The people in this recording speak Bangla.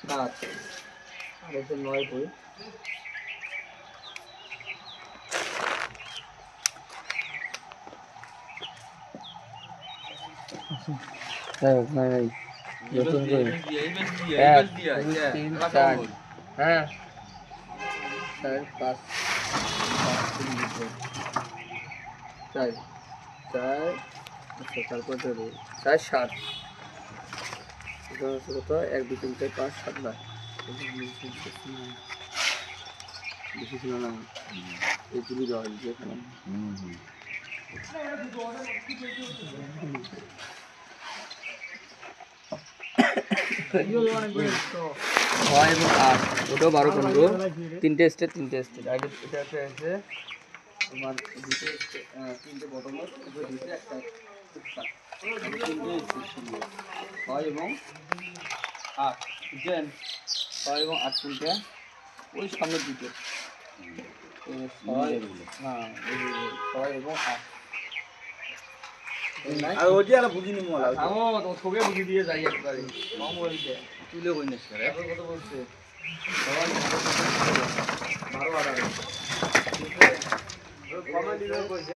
7 আর হচ্ছে 9 বই। নতুন করে 1 2 3 4 হ্যাঁ 4 5 4 4 আচ্ছা তারপর দেবো 4 7 কত 1 2 3 4 5 7 নয় বেশি ছিল না এইগুলি দেওয়া হয়েছে এখানে। ছয় এবং 8 ওটাও 12 15 তিনটে স্টেট আগে এটা একটা আছে তোমার দুটো তিনটে বটম উপরে দিতে একটা তিনটে 6 এবং 8 বুঝছেন 6 এবং 8 তিনটে ওই সামনের দিকে 6 হ্যাঁ 6 এবং 8 আর ওই যে আর বুঝিনি মোলা থামো তো ছবি বুঝিয়ে দিয়ে যাই একবারে কম হইছে তুলে হই না স্যার এখন কত বলছে